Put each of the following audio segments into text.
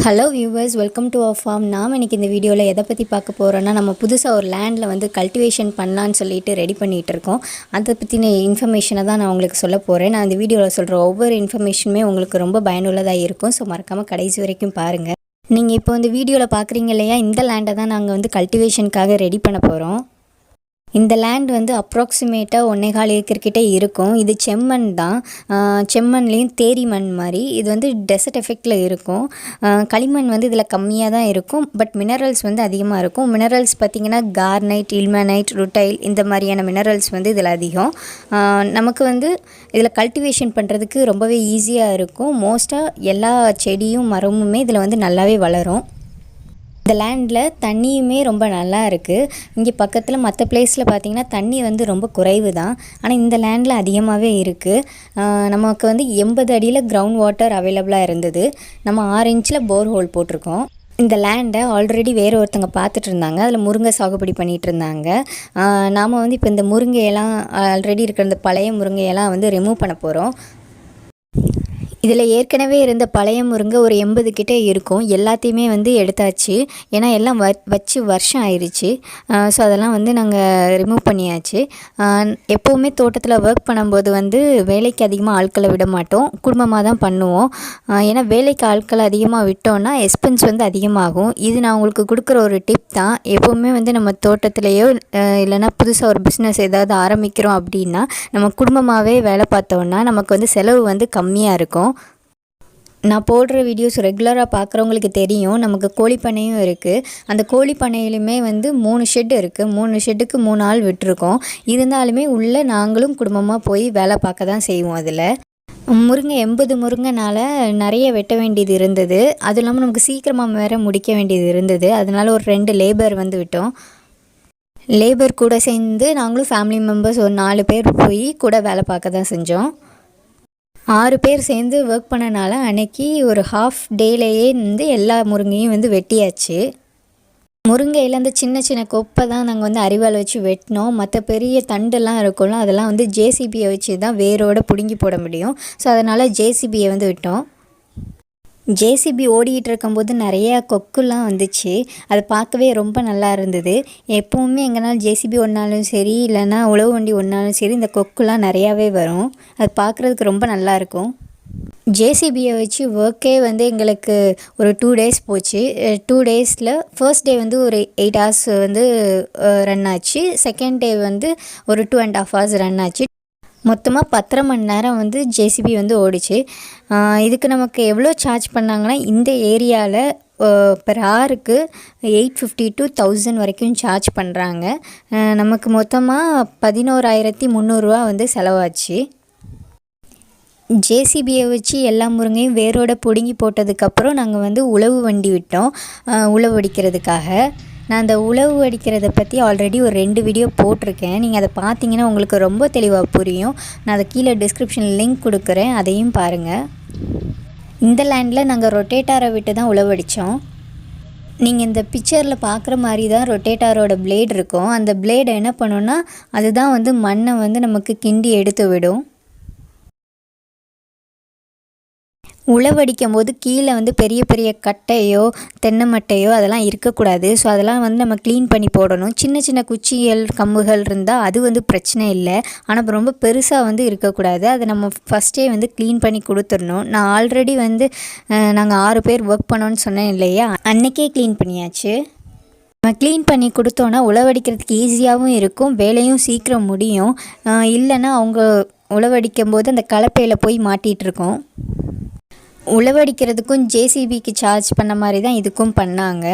Hello viewers, welcome to our farm. நாம் இன்றைக்கி இந்த வீடியோவில் எதை பற்றி பார்க்க போகிறோன்னா, நம்ம புதுசாக ஒரு லேண்டில் வந்து கல்டிவேஷன் பண்ணலான்னு சொல்லிட்டு ரெடி பண்ணிகிட்டு இருக்கோம். அதை பற்றின இன்ஃபர்மேஷனை தான் நான் உங்களுக்கு சொல்ல போகிறேன். நான் இந்த வீடியோவில் சொல்கிற ஒவ்வொரு இன்ஃபர்மேஷனுமே உங்களுக்கு ரொம்ப பயனுள்ளதாக இருக்கும். ஸோ மறக்காமல் கடைசி வரைக்கும் பாருங்கள். நீங்கள் இப்போ இந்த வீடியோவில் பார்க்குறீங்க இல்லையா, இந்த லேண்டை தான் நாங்கள் வந்து கல்டிவேஷனுக்காக ரெடி பண்ண போகிறோம். இந்த லேண்ட் வந்து அப்ராக்சிமேட்டாக 1.25 ஏக்கர்கிட்ட இருக்கும். இது செம்மண் தான். செம்மண்லேயும் தேரி மண் மாதிரி. இது வந்து டெசர்ட் எஃபெக்டில் இருக்கும். களிமண் வந்து இதில் கம்மியாக தான் இருக்கும். பட் மினரல்ஸ் வந்து அதிகமாக இருக்கும். மினரல்ஸ் பார்த்திங்கன்னா கார்னைட், இல்மனைட், ருட்டைல் இந்த மாதிரியான மினரல்ஸ் வந்து இதில் அதிகம். நமக்கு வந்து இதில் கல்டிவேஷன் பண்ணுறதுக்கு ரொம்பவே ஈஸியாக இருக்கும். மோஸ்ட்டாக எல்லா செடியும் மரமுமே இதில் வந்து நல்லாவே வளரும். இந்த லேண்டில் தண்ணியுமே ரொம்ப நல்லா இருக்குது. இங்கே பக்கத்தில் மற்ற பிளேஸில் பார்த்திங்கன்னா தண்ணி வந்து ரொம்ப குறைவு தான். ஆனால் இந்த லேண்டில் அதிகமாகவே இருக்குது. நமக்கு வந்து 80 அடியில் கிரவுண்ட் வாட்டர் அவைலபிளாக இருந்தது. நம்ம 6 இன்ச்சில் போர் ஹோல் போட்டிருக்கோம். இந்த லேண்டை ஆல்ரெடி வேறு ஒருத்தங்க பார்த்துட்டு இருந்தாங்க. அதில் முருங்கை சாகுபடி பண்ணிகிட்டு இருந்தாங்க. நாம் வந்து இப்போ இந்த முருங்கையெல்லாம் ஆல்ரெடி இருக்கிற இந்த பழைய முருங்கையெல்லாம் வந்து ரிமூவ் பண்ண போகிறோம். இதில் ஏற்கனவே இருந்த பழைய முருங்கை ஒரு 80 கிட்டே இருக்கும். எல்லாத்தையுமே வந்து எடுத்தாச்சு. ஏன்னா எல்லாம் வச்சு வருஷம் ஆயிடுச்சு. ஸோ அதெல்லாம் வந்து நாங்கள் ரிமூவ் பண்ணியாச்சு. எப்போவுமே தோட்டத்தில் ஒர்க் பண்ணும்போது வந்து வேலைக்கு அதிகமாக ஆட்களை விட மாட்டோம். குடும்பமாக தான் பண்ணுவோம். ஏன்னா வேலைக்கு ஆட்களை அதிகமாக விட்டோன்னா எக்ஸ்பென்ஸ் வந்து அதிகமாகும். இது நான் உங்களுக்கு கொடுக்குற ஒரு டிப் தான். எப்போவுமே வந்து நம்ம தோட்டத்திலேயோ இல்லைனா புதுசாக ஒரு பிஸ்னஸ் ஏதாவது ஆரம்பிக்கிறோம் அப்படின்னா நம்ம குடும்பமாகவே வேலை பார்த்தோன்னா நமக்கு வந்து செலவு வந்து கம்மியாக இருக்கும். நான் போடுற வீடியோஸ் ரெகுலராக பார்க்குறவங்களுக்கு தெரியும். நமக்கு கோழி பண்ணையும் இருக்குது. அந்த கோழி பண்ணையிலுமே வந்து 3 ஷெட் இருக்குது. 3 ஷெட்டுக்கு 3 ஆள் விட்டுருக்கோம். இருந்தாலுமே உள்ளே நாங்களும் குடும்பமாக போய் வேலை பார்க்க தான் செய்வோம். அதில் முருங்கை 80 முருங்கைனால நிறைய வெட்ட வேண்டியது இருந்தது. அதுவும் இல்லாமல் நமக்கு சீக்கிரமாக வேறு முடிக்க வேண்டியது இருந்தது. அதனால ஒரு 2 லேபர் வந்து விட்டோம். லேபர் கூட சேர்ந்து நாங்களும் ஃபேமிலி மெம்பர்ஸ் ஒரு 4 பேர் போய் கூட வேலை பார்க்க தான் செஞ்சோம். 6 பேர் சேர்ந்து ஒர்க் பண்ணனால அன்னைக்கு ஒரு ஹாஃப் டேலேயே வந்து எல்லா முருங்கையும் வந்து வெட்டியாச்சு. முருங்கையில் அந்த சின்ன சின்ன கொப்பை தான் நாங்கள் வந்து அரிவாள் வச்சு வெட்டினோம். மற்ற பெரிய தண்டெல்லாம் இருக்கும்ல, அதெல்லாம் வந்து ஜேசிபியை வச்சு தான் வேரோடு பிடுங்கி போட முடியும். ஸோ அதனால் ஜேசிபியை வந்து விட்டோம். ஜேசிபி ஓடிக்கிட்டு இருக்கும்போது நிறையா கொக்குலாம் வந்துச்சு. அதை பார்க்கவே ரொம்ப நல்லா இருந்தது. எப்போவுமே எங்கேனாலும் ஜேசிபி ஒன்றாலும் சரி, இல்லைன்னா உழவு வண்டி ஒன்றாலும் சரி, இந்த கொக்குலாம் நிறையாவே வரும். அது பார்க்குறதுக்கு ரொம்ப நல்லாயிருக்கும். ஜேசிபியை வச்சு ஒர்க்கே வந்து எங்களுக்கு ஒரு 2 டேஸ் போச்சு. 2 டேஸில் ஃபர்ஸ்ட் டே வந்து ஒரு 8 ஹவர்ஸ் வந்து ரன் ஆச்சு. செகண்ட் டே வந்து ஒரு 2.5 ஹவர்ஸ் ரன் ஆச்சு. மொத்தமாக 10.5 மணி நேரம் வந்து ஜேசிபி வந்து ஓடிச்சு. இதுக்கு நமக்கு எவ்வளோ சார்ஜ் பண்ணாங்கன்னா, இந்த ஏரியாவில் பெர் ஹவருக்கு 850 to 1000 வரைக்கும் சார்ஜ் பண்ணுறாங்க. நமக்கு மொத்தமாக 11,300 வந்து செலவாச்சு. ஜேசிபியை வச்சு எல்லா முருங்கையும் வேரோட பிடுங்கி போட்டதுக்கப்புறம் நாங்கள் வந்து உழவு வண்டி விட்டோம் உழவு அடிக்கிறதுக்காக. நான் அந்த உழவு அடிக்கிறத பற்றி ஆல்ரெடி ஒரு 2 வீடியோ போட்டிருக்கேன். நீங்கள் அதை பார்த்தீங்கன்னா உங்களுக்கு ரொம்ப தெளிவாக புரியும். நான் அதை கீழே டிஸ்கிரிப்ஷனில் லிங்க் கொடுக்குறேன், அதையும் பாருங்கள். இந்த லேண்டில் நாங்கள் ரொட்டேட்டாரை விட்டு தான் உழவு அடித்தோம். நீங்கள் இந்த பிக்சரில் பார்க்குற மாதிரி தான் ரொட்டேட்டாரோட பிளேட் இருக்கும். அந்த பிளேடை என்ன பண்ணோன்னா, அதுதான் வந்து மண்ணை வந்து நமக்கு கிண்டி எடுத்து விடும். உழவடிக்கும் போது கீழே வந்து பெரிய பெரிய கட்டையோ தென்னை மட்டையோ அதெல்லாம் இருக்கக்கூடாது. ஸோ அதெல்லாம் வந்து நம்ம க்ளீன் பண்ணி போடணும். சின்ன சின்ன குச்சிகள் கம்புகள் இருந்தால் அது வந்து பிரச்சனை இல்லை. ஆனால் ரொம்ப பெருசாக வந்து இருக்கக்கூடாது. அதை நம்ம ஃபஸ்ட்டே வந்து க்ளீன் பண்ணி கொடுத்துடணும். நான் ஆல்ரெடி வந்து நாங்கள் 6 பேர் ஒர்க் பண்ணோன்னு சொன்னேன் இல்லையா, அன்றைக்கே க்ளீன் பண்ணியாச்சு. நம்ம க்ளீன் பண்ணி கொடுத்தோன்னா உழவடிக்கிறதுக்கு ஈஸியாகவும் இருக்கும், வேலையும் சீக்கிரம் முடியும். இல்லைன்னா அவங்க உழவடிக்கும் போது அந்த கலப்பையில் போய் மாட்டிகிட்ருக்கோம். உழவடிக்கிறதுக்கும் ஜேசிபிக்கு சார்ஜ் பண்ண மாதிரி தான் இதுக்கும் பண்ணாங்க.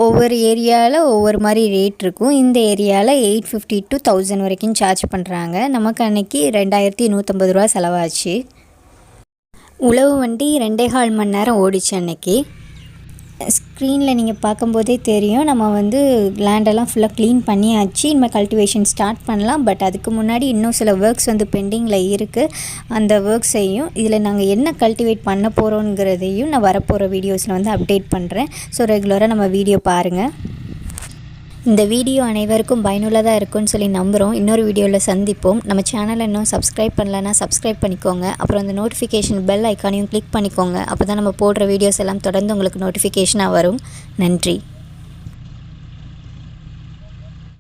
ஒவ்வொரு ஏரியாவில் ஒவ்வொரு மாதிரி ரேட் இருக்கும். இந்த ஏரியாவில் 850 to 1000 வரைக்கும் சார்ஜ் பண்ணுறாங்க. நமக்கு அன்றைக்கி 2150 செலவாச்சு. உழவு வண்டி 2.25 மணி நேரம் ஓடிச்சு அன்றைக்கி. ஸ்க்ரீனில் நீங்கள் பார்க்கும்போதே தெரியும், நம்ம வந்து லேண்டெல்லாம் ஃபுல்லாக க்ளீன் பண்ணியாச்சு. இனிமேல் கல்டிவேஷன் ஸ்டார்ட் பண்ணலாம். பட் அதுக்கு முன்னாடி இன்னும் சில ஒர்க்ஸ் வந்து பெண்டிங்கில் இருக்குது. அந்த ஒர்க்ஸையும் இதில் நாங்கள் என்ன கல்டிவேட் பண்ண போகிறோங்கிறதையும் நான் வரப்போகிற வீடியோஸில் வந்து அப்டேட் பண்ணுறேன். ஸோ ரெகுலராக நம்ம வீடியோ பாருங்கள். இந்த வீடியோ அனைவருக்கும் பயனுள்ளதாக இருக்கும்னு சொல்லி நம்புகிறோம். இன்னொரு வீடியோவில் சந்திப்போம். நம்ம சேனலை இன்னும் சப்ஸ்கிரைப் பண்ணலன்னா சப்ஸ்கிரைப் பண்ணிக்கோங்க. அப்புறம் அந்த நோட்டிஃபிகேஷன் பெல் ஐக்கானையும் கிளிக் பண்ணிக்கோங்க. அப்போ தான் நம்ம போடுற வீடியோஸ் எல்லாம் தொடர்ந்து உங்களுக்கு நோட்டிஃபிகேஷனாக வரும். நன்றி.